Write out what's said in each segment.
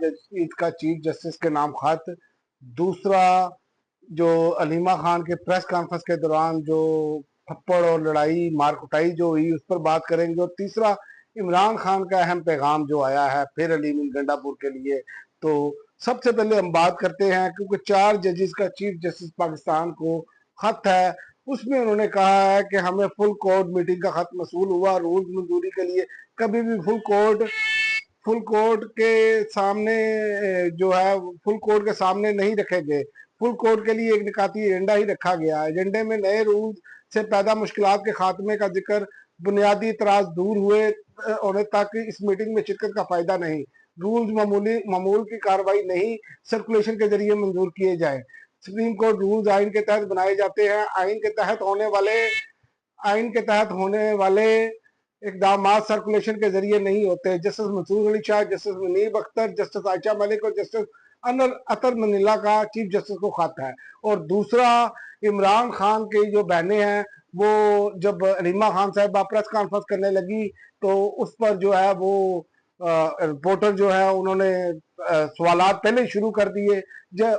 जदीद का chief justice के नाम खत, दूसरा जो अलीमा खान के प्रेस कॉन्फ्रेंस के दौरान जो थप्पड़ और लड़ाई मार कुटाई जो हुई उस पर बात करेंगे, और तीसरा इमरान खान का अहम पैगाम जो आया है फिर अलीम गंडापुर के लिए। तो सबसे पहले हम बात करते हैं, क्योंकि 4 जजेस का चीफ जस्टिस पाकिस्तान को खत है, उसमें उन्होंने कहा है कि हमें फुल कोर्ट मीटिंग का खत मसूल हुआ रूल्स मंजूरी के लिए। कभी भी फुल कोर्ट के सामने जो है फुल कोर्ट के सामने नहीं रखे गए। फुल कोर्ट के लिए एक निकाती एजेंडा ही रखा गया। एजेंडे में नए रूल से पैदा मुश्किलात के खात्मे का जिक्र, बुनियादी इतराज दूर हुए होने तक इस मीटिंग में शिरकत का फायदा नहीं। रूल्स मामूल की कार्रवाई नहीं, सर्कुलेशन के जरिए मंजूर किए जाए। सुप्रीम कोर्ट रूल्स आइन के तहत बनाए जाते हैं। आइन के तहत होने वाले इकदाम सर्कुलेशन के जरिए नहीं होते। Justice Mansoor Ali Shah, justice Munib Akhtar, justice Ayesha Malik और जस्टिस अतर मनीला का चीफ जस्टिस को खत है। और दूसरा, इमरान खान की जो बहनें हैं वो जब अलीमा खान साहब प्रेस कॉन्फ्रेंस करने लगी तो उस पर जो है वो रिपोर्टर जो है उन्होंने सवालात पहले ही शुरू कर दिए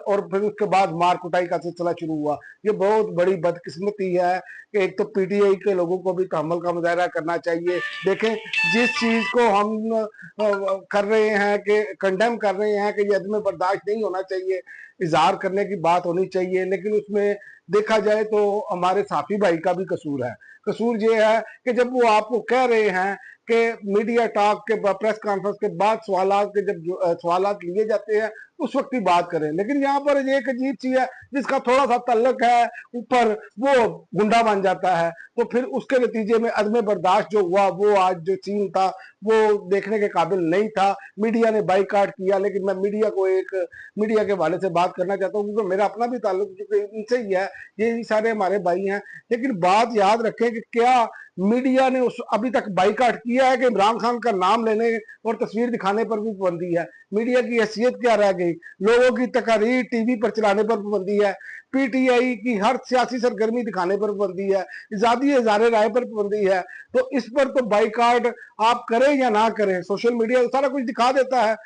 और फिर उसके बाद मार कुटाई का सिलसिला शुरू हुआ। ये बहुत बड़ी बदकिस्मती है कि एक तो पीटीआई के लोगों को भी तहम्मुल का मुजाहरा करना चाहिए। देखें, जिस चीज को हम कर रहे हैं कि कंडेम कर रहे हैं कि ये अदम बर्दाश्त नहीं होना चाहिए, इजहार करने की बात होनी चाहिए, लेकिन उसमें देखा जाए तो हमारे साफी भाई का भी कसूर है। कसूर ये है कि जब वो आपको कह रहे हैं कि मीडिया टॉक के प्रेस कॉन्फ्रेंस के बाद सवालात के जब सवालात लिए जाते हैं उस वक्त ही बात करें, लेकिन यहाँ पर एक अजीब चीज है जिसका थोड़ा सा तल्लक है ऊपर वो गुंडा बन जाता है। तो फिर उसके नतीजे में अदम बर्दाश्त जो हुआ वो आज जो सीन था वो देखने के काबिल नहीं था। मीडिया ने बाइकाट किया, लेकिन मैं मीडिया के हवाले से बात करना चाहता हूँ क्योंकि मेरा अपना भी ताल्लुक इनसे ही है, ये सारे हमारे भाई हैं। लेकिन बात याद रखें कि क्या मीडिया ने अभी तक बाइकाट किया है कि इमरान खान का नाम लेने और तस्वीर दिखाने पर भी पाबंदी है? मीडिया की हैसियत क्या रह गई? लोगों की तकारीर टीवी पर चलाने पर पाबंदी है, पीटीआई की हर सियासी सरगर्मी दिखाने पर पाबंदी है, आजादी इज़हार राय पर पाबंदी है। तो इस पर तो बाइकाट आप करें या ना करें, सोशल मीडिया तो सारा कुछ दिखा देता है।